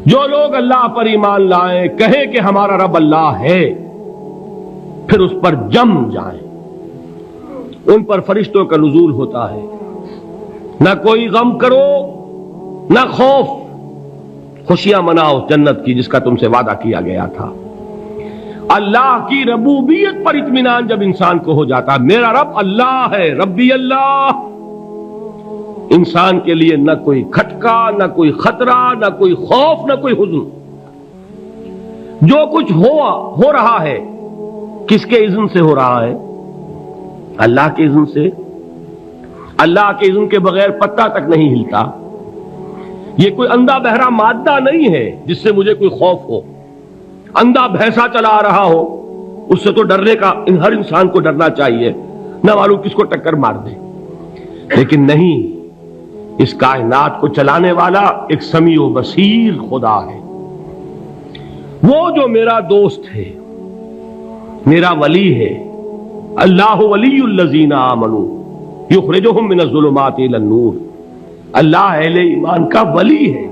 جو لوگ اللہ پر ایمان لائیں، کہیں کہ ہمارا رب اللہ ہے، پھر اس پر جم جائیں، ان پر فرشتوں کا نزول ہوتا ہے، نہ کوئی غم کرو نہ خوف، خوشیاں مناؤ جنت کی جس کا تم سے وعدہ کیا گیا تھا۔ اللہ کی ربوبیت پر اطمینان جب انسان کو ہو جاتا، میرا رب اللہ ہے، ربی اللہ، انسان کے لیے نہ کوئی کھٹکا، نہ کوئی خطرہ، نہ کوئی خوف، نہ کوئی حزن۔ جو کچھ ہو رہا ہے کس کے اذن سے ہو رہا ہے؟ اللہ کے اذن سے۔ اللہ کے اذن کے بغیر پتہ تک نہیں ہلتا۔ یہ کوئی اندھا بہرا مادہ نہیں ہے جس سے مجھے کوئی خوف ہو۔ اندھا بھینسا چلا آ رہا ہو، اس سے تو ڈرنے کا ہر انسان کو ڈرنا چاہیے، نہ معلوم کس کو ٹکر مار دے۔ لیکن نہیں، اس کائنات کو چلانے والا ایک سمیع و بصیر خدا ہے، وہ جو میرا دوست ہے، میرا ولی ہے۔ اللہ ولی الذین آمنوا یخرجہم من الظلمات الی النور۔ اللہ اہل ایمان کا ولی ہے،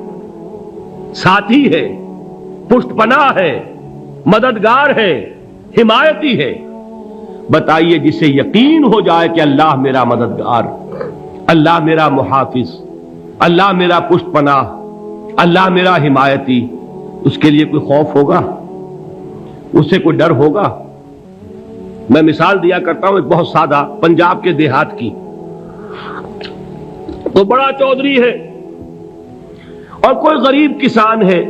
ساتھی ہے، پشت پناہ ہے، مددگار ہے، حمایتی ہے۔ بتائیے جسے یقین ہو جائے کہ اللہ میرا مددگار، اللہ میرا محافظ، اللہ میرا پشت پناہ، اللہ میرا حمایتی، اس کے لیے کوئی خوف ہوگا؟ اس سے کوئی ڈر ہوگا؟ میں مثال دیا کرتا ہوں ایک بہت سادہ، پنجاب کے دیہات کی۔ تو بڑا چودھری ہے اور کوئی غریب کسان ہے۔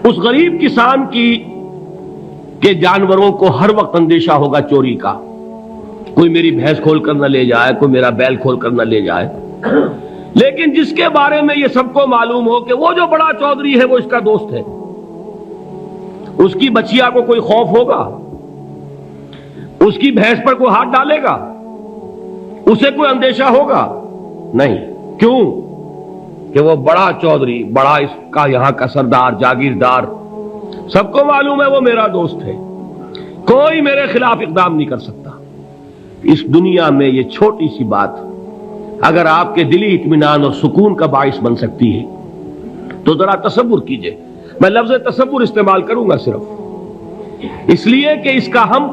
اس غریب کسان کے جانوروں کو ہر وقت اندیشہ ہوگا چوری کا، کوئی میری بھینس کھول کر نہ لے جائے، کوئی میرا بیل کھول کر نہ لے جائے۔ لیکن جس کے بارے میں یہ سب کو معلوم ہو کہ وہ جو بڑا چودھری ہے وہ اس کا دوست ہے، اس کی بچیا کو کوئی خوف ہوگا؟ اس کی بھینس پر کوئی ہاتھ ڈالے گا؟ اسے کوئی اندیشہ ہوگا؟ نہیں۔ کیوں؟ کہ وہ بڑا چودھری، بڑا اس کا یہاں کا سردار، جاگیردار، سب کو معلوم ہے وہ میرا دوست ہے، کوئی میرے خلاف اقدام نہیں کر سکتا۔ اس دنیا میں یہ چھوٹی سی بات اگر آپ کے دلی اطمینان اور سکون کا باعث بن سکتی ہے تو ذرا تصور کیجئے۔ میں لفظ تصور استعمال کروں گا صرف اس لیے کہ اس کا ہم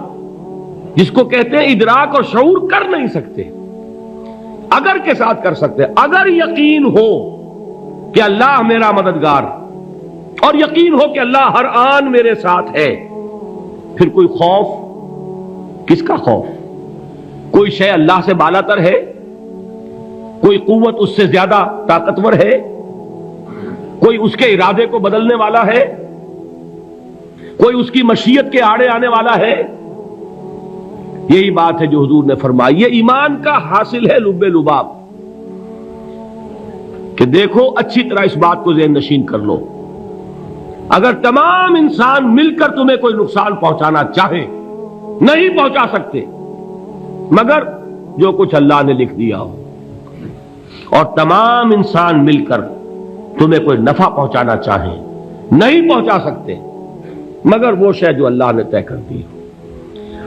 جس کو کہتے ہیں ادراک اور شعور کر نہیں سکتے، اگر کے ساتھ کر سکتے۔ اگر یقین ہو کہ اللہ میرا مددگار اور یقین ہو کہ اللہ ہر آن میرے ساتھ ہے، پھر کوئی خوف، کس کا خوف؟ کوئی شے اللہ سے بالاتر ہے؟ کوئی قوت اس سے زیادہ طاقتور ہے؟ کوئی اس کے ارادے کو بدلنے والا ہے؟ کوئی اس کی مشیت کے آڑے آنے والا ہے؟ یہی بات ہے جو حضور نے فرمائی۔ یہ ایمان کا حاصل ہے لب لباب، کہ دیکھو اچھی طرح اس بات کو ذہن نشین کر لو، اگر تمام انسان مل کر تمہیں کوئی نقصان پہنچانا چاہے نہیں پہنچا سکتے، مگر جو کچھ اللہ نے لکھ دیا ہو، اور تمام انسان مل کر تمہیں کوئی نفع پہنچانا چاہے نہیں پہنچا سکتے، مگر وہ شے جو اللہ نے طے کر دی ہو۔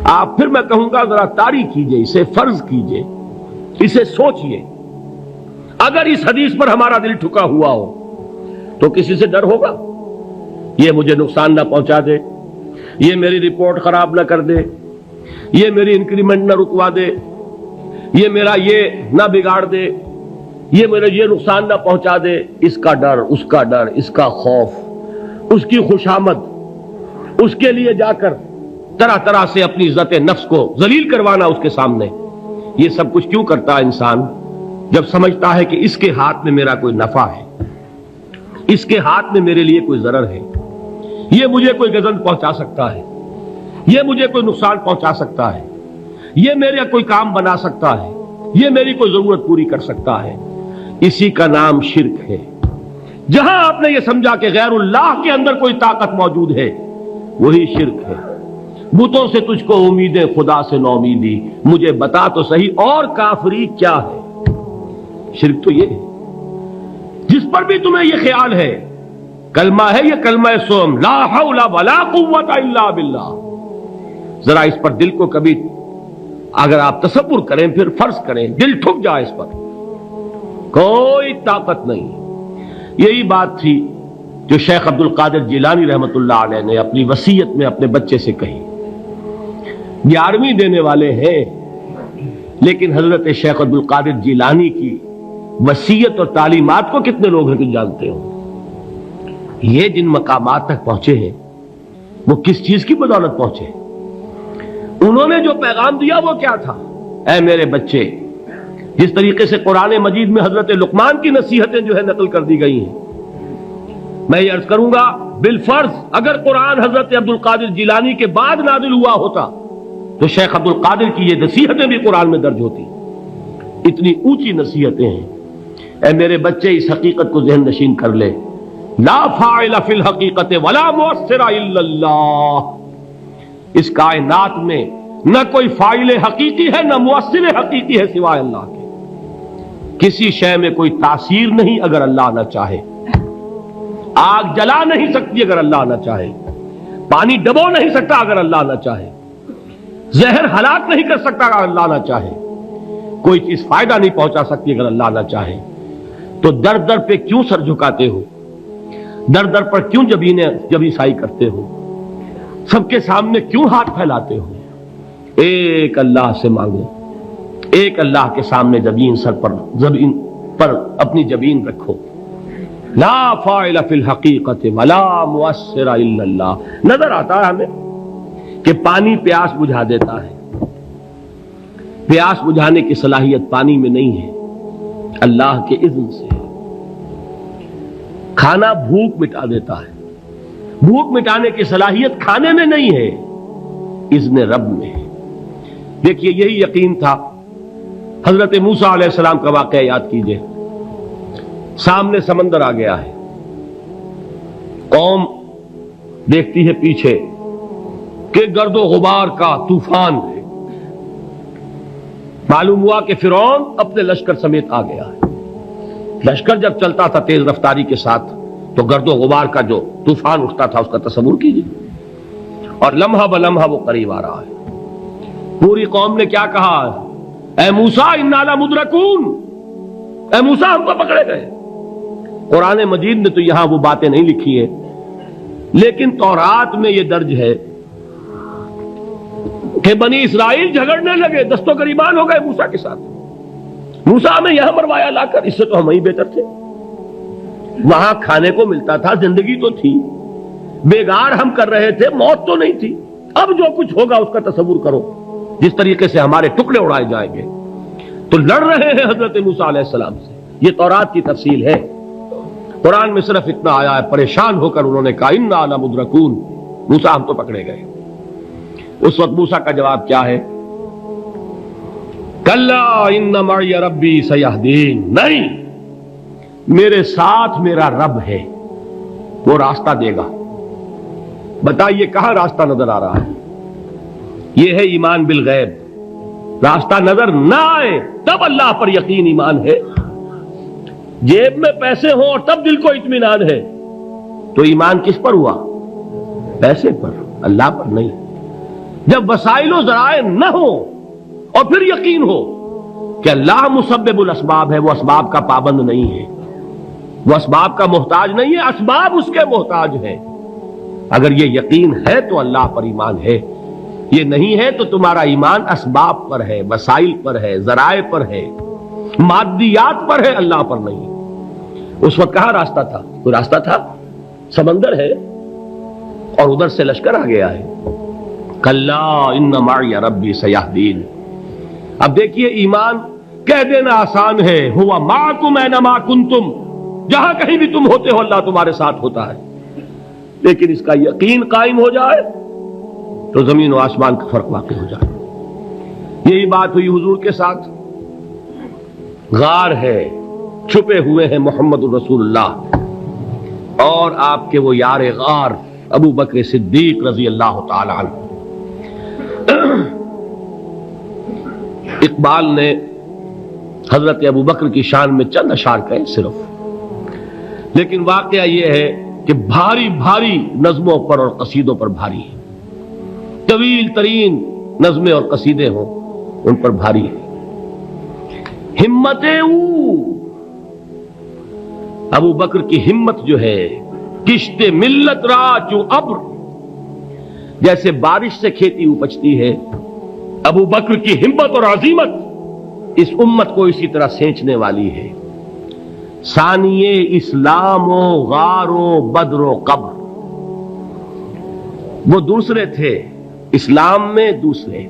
آپ پھر میں کہوں گا ذرا طاری کیجئے، اسے فرض کیجئے، اسے سوچئے۔ اگر اس حدیث پر ہمارا دل ٹھکا ہوا ہو تو کسی سے ڈر ہوگا؟ یہ مجھے نقصان نہ پہنچا دے، یہ میری رپورٹ خراب نہ کر دے، یہ میری انکریمنٹ نہ رکوا دے، یہ میرا یہ نہ بگاڑ دے، یہ میرا یہ نقصان نہ پہنچا دے۔ اس کا ڈر، اس کا ڈر، اس کا خوف، اس کی خوشامد، اس کے لیے جا کر طرح طرح سے اپنی عزت نفس کو ذلیل کروانا اس کے سامنے، یہ سب کچھ کیوں کرتا ہے انسان؟ جب سمجھتا ہے کہ اس کے ہاتھ میں میرا کوئی نفع ہے، اس کے ہاتھ میں میرے لیے کوئی ضرر ہے، یہ مجھے کوئی گزن پہنچا سکتا ہے، یہ مجھے کوئی نقصان پہنچا سکتا ہے، یہ میرا کوئی کام بنا سکتا ہے، یہ میری کوئی ضرورت پوری کر سکتا ہے، اسی کا نام شرک ہے۔ جہاں آپ نے یہ سمجھا کہ غیر اللہ کے اندر کوئی طاقت موجود ہے، وہی شرک ہے۔ بتوں سے تجھ کو امیدیں، خدا سے نو امیدی، مجھے بتا تو صحیح اور کافری کیا ہے؟ شرک تو یہ ہے۔ جس پر بھی تمہیں یہ خیال ہے، کلمہ ہے یہ کلمہ سوم، لا حول ولا قوت الا باللہ، ذرا اس پر دل کو کبھی اگر آپ تصور کریں، پھر فرض کریں، دل ٹھک جائے اس پر، کوئی طاقت نہیں۔ یہی بات تھی جو شیخ عبد القادر جیلانی رحمۃ اللہ علیہ نے اپنی وصیت میں اپنے بچے سے کہی. 11ویں دینے والے ہیں، لیکن حضرت شیخ عبد القادر جیلانی کی وصیت اور تعلیمات کو کتنے لوگ ہیں کہ جانتے ہو؟ یہ جن مقامات تک پہنچے ہیں وہ کس چیز کی بدولت پہنچے؟ انہوں نے جو پیغام دیا وہ کیا تھا؟ اے میرے بچے، جس طریقے سے قرآن مجید میں حضرت لقمان کی نصیحتیں جو ہے نقل کر دی گئی ہیں، میں یہ عرض کروں گا بالفرض اگر قرآن حضرت عبد القادر جیلانی کے بعد نازل ہوا ہوتا تو شیخ عبد القادر کی یہ نصیحتیں بھی قرآن میں درج ہوتی. اتنی اونچی نصیحتیں ہیں. اے میرے بچے، اس حقیقت کو ذہن نشین کر لے، لا فاعل فی الحقیقت ولا مؤثر الا اللہ. اس کائنات میں نہ کوئی فاعل حقیقی ہے نہ مؤثر حقیقی ہے سوائے اللہ کے. کسی شے میں کوئی تاثیر نہیں اگر اللہ نہ چاہے. آگ جلا نہیں سکتی اگر اللہ نہ چاہے. پانی ڈبو نہیں سکتا اگر اللہ نہ چاہے. زہر ہلاک نہیں کر سکتا اگر اللہ نہ چاہے. کوئی چیز فائدہ نہیں پہنچا سکتی اگر اللہ نہ چاہے. تو در در پہ کیوں سر جھکاتے ہو؟ در در پر کیوں جبیں سائی کرتے ہو؟ سب کے سامنے کیوں ہاتھ پھیلاتے ہو؟ ایک اللہ سے مانگو، ایک اللہ کے سامنے زمین پر اپنی جبین رکھو. لا فاعل فی الحقیقت ولا مؤثر الا اللہ. نظر آتا ہے ہمیں کہ پانی پیاس بجھا دیتا ہے. پیاس بجھانے کی صلاحیت پانی میں نہیں ہے، اللہ کے اذن سے. کھانا بھوک مٹا دیتا ہے. بھوک مٹانے کی صلاحیت کھانے میں نہیں ہے، اذن رب میں ہے. دیکھیے یہی یقین تھا. حضرت موسیٰ علیہ السلام کا واقعہ یاد کیجئے. سامنے سمندر آ گیا ہے، قوم دیکھتی ہے پیچھے کہ گرد و غبار کا طوفان ہے. معلوم ہوا کہ فرعون اپنے لشکر سمیت آ گیا ہے. لشکر جب چلتا تھا تیز رفتاری کے ساتھ تو گرد و غبار کا جو طوفان اٹھتا تھا اس کا تصور کیجیے. اور لمحہ بلمحہ وہ قریب آ رہا ہے. پوری قوم نے کیا کہا؟ اے موسیٰ انا لمدرکون، اے موسیٰ ہم کو پکڑے گئے. قرآن مجید نے تو یہاں وہ باتیں نہیں لکھی ہیں، لیکن تورات میں یہ درج ہے کہ بنی اسرائیل جھگڑنے لگے، دست و گریبان ہو گئے موسیٰ کے ساتھ. موسیٰ ہمیں یہاں مروایا لا کر، اس سے تو ہم ہی بہتر تھے. وہاں کھانے کو ملتا تھا، زندگی تو تھی، بیگار ہم کر رہے تھے، موت تو نہیں تھی. اب جو کچھ ہوگا اس کا تصور کرو، جس طریقے سے ہمارے ٹکڑے اڑائے جائیں گے. تو لڑ رہے ہیں حضرت موسیٰ علیہ السلام سے. یہ تورات کی تفصیل ہے. قرآن میں صرف اتنا آیا ہے، پریشان ہو کر انہوں نے کہا انا لمدرکون، موسیٰ ہم تو پکڑے گئے. اس وقت موسیٰ کا جواب کیا ہے؟ کلا ان معی ربی سیہدین. نہیں، میرے ساتھ میرا رب ہے، وہ راستہ دے گا. بتائیے کہاں راستہ نظر آ رہا ہے؟ یہ ہے ایمان بالغیب. راستہ نظر نہ آئے تب اللہ پر یقین ایمان ہے. جیب میں پیسے ہوں اور تب دل کو اطمینان ہے تو ایمان کس پر ہوا؟ پیسے پر، اللہ پر نہیں. جب وسائل و ذرائع نہ ہو اور پھر یقین ہو کہ اللہ مسبب الاسباب ہے، وہ اسباب کا پابند نہیں ہے، وہ اسباب کا محتاج نہیں ہے، اسباب اس کے محتاج ہیں. اگر یہ یقین ہے تو اللہ پر ایمان ہے. یہ نہیں ہے تو تمہارا ایمان اسباب پر ہے، وسائل پر ہے، ذرائع پر ہے، مادیات پر ہے، اللہ پر نہیں. اس وقت کہاں راستہ تھا؟ کوئی راستہ تھا؟ سمندر ہے اور ادھر سے لشکر آ گیا ہے. کلا ان معی ربی سیہدین. اب دیکھیے ایمان کہہ دینا آسان ہے، ہوا معکم اینما کنتم، جہاں کہیں بھی تم ہوتے ہو اللہ تمہارے ساتھ ہوتا ہے. لیکن اس کا یقین قائم ہو جائے تو زمین و آسمان کا فرق واقع ہو جائے. یہی بات ہوئی حضور کے ساتھ. غار ہے، چھپے ہوئے ہیں محمد الرسول اللہ اور آپ کے وہ یار غار ابو بکر صدیق رضی اللہ تعالی عنہ. اقبال نے حضرت ابو بکر کی شان میں چند اشعار کہے صرف، لیکن واقعہ یہ ہے کہ بھاری بھاری نظموں پر اور قصیدوں پر بھاری ہے. طویل ترین نظمیں اور قصیدے ہوں ان پر بھاری ہے. ہمت ابو بکر کی ہمت جو ہے کشت ملت را چو ابر، جیسے بارش سے کھیتی اپجتی ہے، ابو بکر کی ہمت اور عزیمت اس امت کو اسی طرح سینچنے والی ہے۔ ثانیے اسلام و غار و بدر و قبر، وہ دوسرے تھے اسلام میں، دوسرے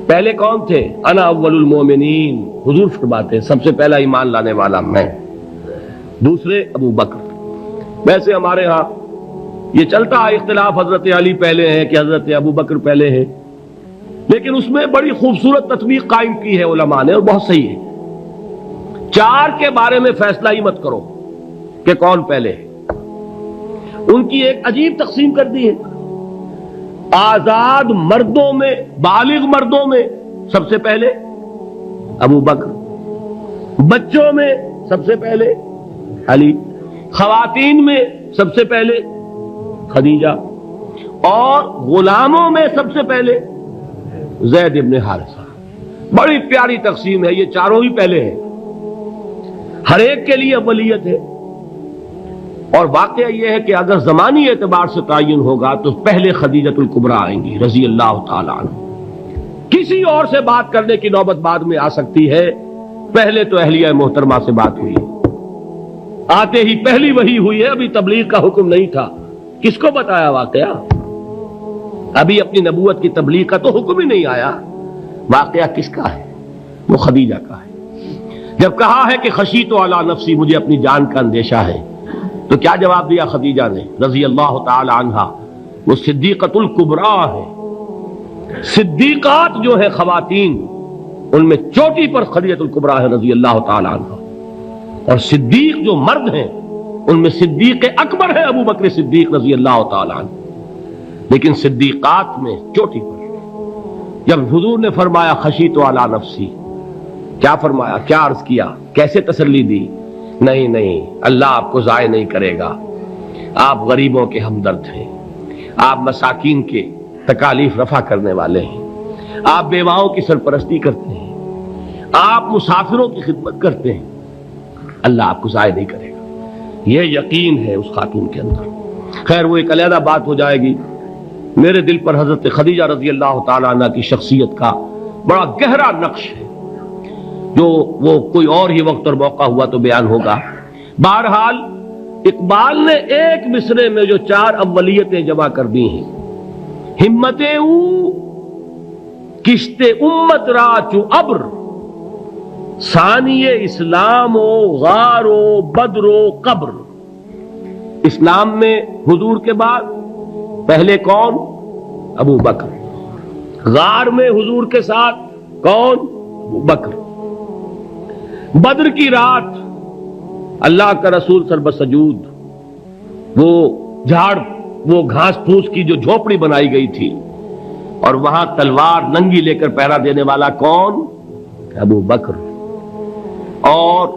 پہلے کون تھے؟ انا اول المومنین، حضور فرماتے ہیں سب سے پہلا ایمان لانے والا میں، دوسرے ابو بکر۔ ویسے ہمارے ہاں یہ چلتا ہے اختلاف، حضرت علی پہلے ہیں کہ حضرت ابو بکر پہلے ہیں، لیکن اس میں بڑی خوبصورت تطبیق قائم کی ہے علماء نے، اور بہت صحیح ہے۔ چار کے بارے میں فیصلہ ہی مت کرو کہ کون پہلے ہے، ان کی ایک عجیب تقسیم کر دی ہے۔ آزاد مردوں میں، بالغ مردوں میں سب سے پہلے ابو بکر، بچوں میں سب سے پہلے علی، خواتین میں سب سے پہلے خدیجہ، اور غلاموں میں سب سے پہلے زید ابن حارثہ۔ بڑی پیاری تقسیم ہے، یہ چاروں ہی پہلے ہیں، ہر ایک کے لیے اولیت ہے۔ اور واقعہ یہ ہے کہ اگر زمانی اعتبار سے تعین ہوگا تو پہلے خدیجۃ الکبریٰ آئیں گی رضی اللہ تعالی عنہ، کسی اور سے بات کرنے کی نوبت بعد میں آ سکتی ہے، پہلے تو اہلیہ محترمہ سے بات ہوئی، آتے ہی پہلی وحی ہوئی ہے، ابھی تبلیغ کا حکم نہیں تھا۔ کس کو بتایا واقعہ؟ ابھی اپنی نبوت کی تبلیغ کا تو حکم ہی نہیں آیا۔ واقعہ کس کا ہے؟ وہ خدیجہ کا ہے۔ جب کہا ہے کہ خشیت علی نفسی، مجھے اپنی جان کا اندیشہ ہے، تو کیا جواب دیا خدیجہ نے رضی اللہ تعالی عنہا؟ وہ صدیقۃ الکبریٰ ہے۔ صدیقات جو ہے خواتین، ان میں چوٹی پر خدیجۃ الکبریٰ ہے رضی اللہ تعالی عنہا، اور صدیق جو مرد ہیں ان میں صدیق اکبر ہے ابو بکر صدیق رضی اللہ تعالی عنہ، لیکن صدیقات میں چوٹی پر۔ جب حضور نے فرمایا خشیت علی نفسی، کیا فرمایا؟ کیا عرض کیا؟ کیسے تسلی دی؟ نہیں، اللہ آپ کو ضائع نہیں کرے گا، آپ غریبوں کے ہمدرد ہیں، آپ مساکین کے تکالیف رفع کرنے والے ہیں، آپ بیواؤں کی سرپرستی کرتے ہیں، آپ مسافروں کی خدمت کرتے ہیں، اللہ آپ کو ضائع نہیں کرے گا۔ یہ یقین ہے اس خاتون کے اندر۔ خیر وہ ایک علیحدہ بات ہو جائے گی۔ میرے دل پر حضرت خدیجہ رضی اللہ تعالی عنہ کی شخصیت کا بڑا گہرا نقش ہے، جو وہ کوئی اور ہی وقت اور موقع ہوا تو بیان ہوگا۔ بہرحال اقبال نے ایک مصرے میں جو چار اولیتیں جمع کر دی ہیں، ہمت او کشت امت را چو ابر، ثانی اسلام و غار و بدر و قبر۔ اسلام میں حضور کے بعد پہلے کون؟ ابو بکر۔ غار میں حضور کے ساتھ کون؟ ابو بکر۔ بدر کی رات اللہ کا رسول سربسجود وہ جھاڑ، وہ گھاس پھوس کی جو جھوپڑی بنائی گئی تھی، اور وہاں تلوار ننگی لے کر پہرا دینے والا کون؟ ابو بکر۔ اور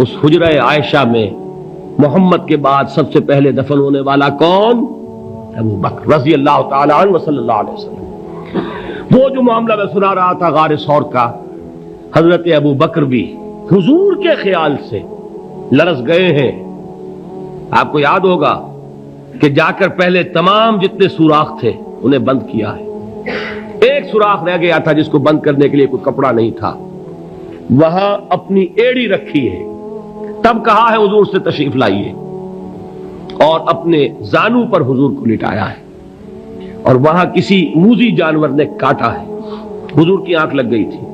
اس حجرہ عائشہ میں محمد کے بعد سب سے پہلے دفن ہونے والا کون؟ ابو بکر رضی اللہ تعالی عنہ صلی اللہ علیہ وسلم۔ وہ جو معاملہ میں سنا رہا تھا غار ثور کا، حضرت ابو بکر بھی حضور کے خیال سے لرز گئے ہیں۔ آپ کو یاد ہوگا کہ جا کر پہلے تمام جتنے سوراخ تھے انہیں بند کیا ہے، ایک سوراخ رہ گیا تھا جس کو بند کرنے کے لیے کوئی کپڑا نہیں تھا، وہاں اپنی ایڑی رکھی ہے، تب کہا ہے حضور سے تشریف لائیے، اور اپنے زانو پر حضور کو لٹایا ہے، اور وہاں کسی موذی جانور نے کاٹا ہے، حضور کی آنکھ لگ گئی تھی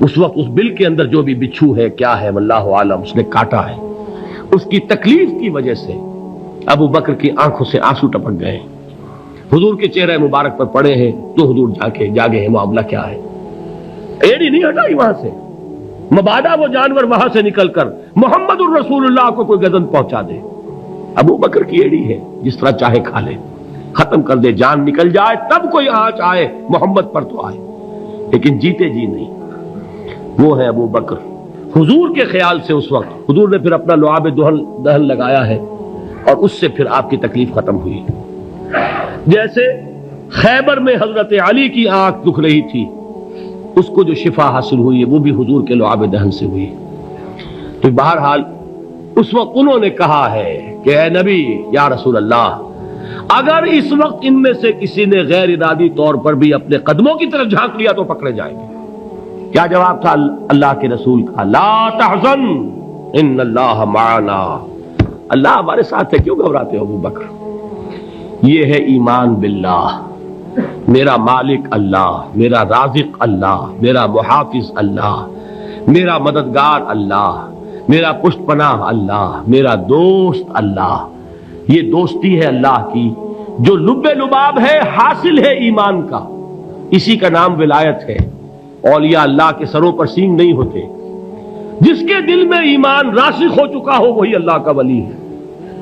اس وقت، اس بل کے اندر جو بھی بچھو ہے کیا ہے واللہ عالم، اس نے کاٹا ہے۔ اس کی تکلیف کی وجہ سے ابو بکر کی آنکھوں سے آنسو ٹپک گئے، حضور کے چہرے مبارک پر پڑے ہیں، تو حضور جاگے ہیں، معاملہ کیا ہے؟ ایڑی نہیں ہٹائی وہاں سے، مبادا وہ جانور وہاں سے نکل کر محمد الرسول اللہ کو کوئی گزن پہنچا دے، ابو بکر کی ایڑی ہے، جس طرح چاہے کھا لے، ختم کر دے، جان نکل جائے تب کوئی آنچ آئے، محمد پر تو آئے، لیکن جیتے جی نہیں۔ وہ ہے ابو بکر حضور کے خیال سے۔ اس وقت حضور نے پھر اپنا لعاب دہن لگایا ہے، اور اس سے پھر آپ کی تکلیف ختم ہوئی۔ جیسے خیبر میں حضرت علی کی آنکھ دکھ رہی تھی، اس کو جو شفا حاصل ہوئی ہے وہ بھی حضور کے لعاب دہن سے ہوئی۔ تو بہرحال اس وقت انہوں نے کہا ہے کہ اے نبی یا رسول اللہ، اگر اس وقت ان میں سے کسی نے غیر ارادی طور پر بھی اپنے قدموں کی طرف جھانک لیا تو پکڑے جائیں گے۔ کیا جواب تھا اللہ کے رسول کا؟ لا تحزن ان اللہ معنا، اللہ ہمارے ساتھ ہے، کیوں گھبراتے ہو ابو بکر؟ یہ ہے ایمان باللہ، میرا مالک اللہ، میرا رازق اللہ، میرا محافظ اللہ، میرا مددگار اللہ، میرا پشت پناہ اللہ، میرا دوست اللہ۔ یہ دوستی ہے اللہ کی جو لب لباب ہے، حاصل ہے ایمان کا، اسی کا نام ولایت ہے۔ اولیاء اللہ کے سروں پر سینگ نہیں ہوتے، جس کے دل میں ایمان راسخ ہو چکا ہو وہی اللہ کا ولی ہے،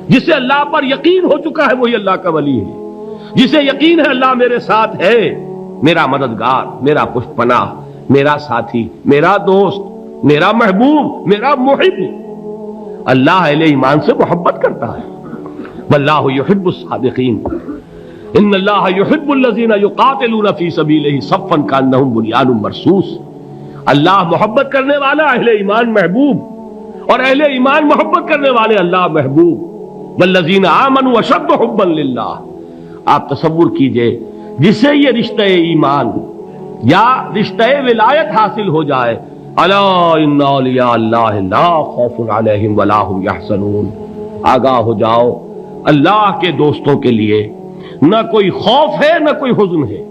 جسے اللہ پر یقین ہو چکا ہے وہی اللہ کا ولی ہے، جسے یقین ہے اللہ میرے ساتھ ہے، میرا مددگار، میرا پشت پناہ، میرا ساتھی، میرا دوست، میرا محبوب، میرا محب۔ اللہ اہل ایمان سے محبت کرتا ہے۔ واللہ یحب الصادقین، ان اللہ یحب الذین یقاتلون فی سبیلہ صفا کانہم بنیان مرصوص۔ اللہ محبت کرنے والا، اہل ایمان محبوب، اور اہل ایمان محبت کرنے والے اللہ محبوب۔ والذین آمنوا اشد حبا للہ۔ آپ تصور کیجئے جسے یہ رشتہ ایمان یا رشتہ ولایت حاصل ہو جائے، الا ان اولیاء اللہ لا خوف علیہم ولا هم یحزنون، آگاہ ہو جاؤ، اللہ کے دوستوں کے لیے نہ کوئی خوف ہے نہ کوئی حزن ہے۔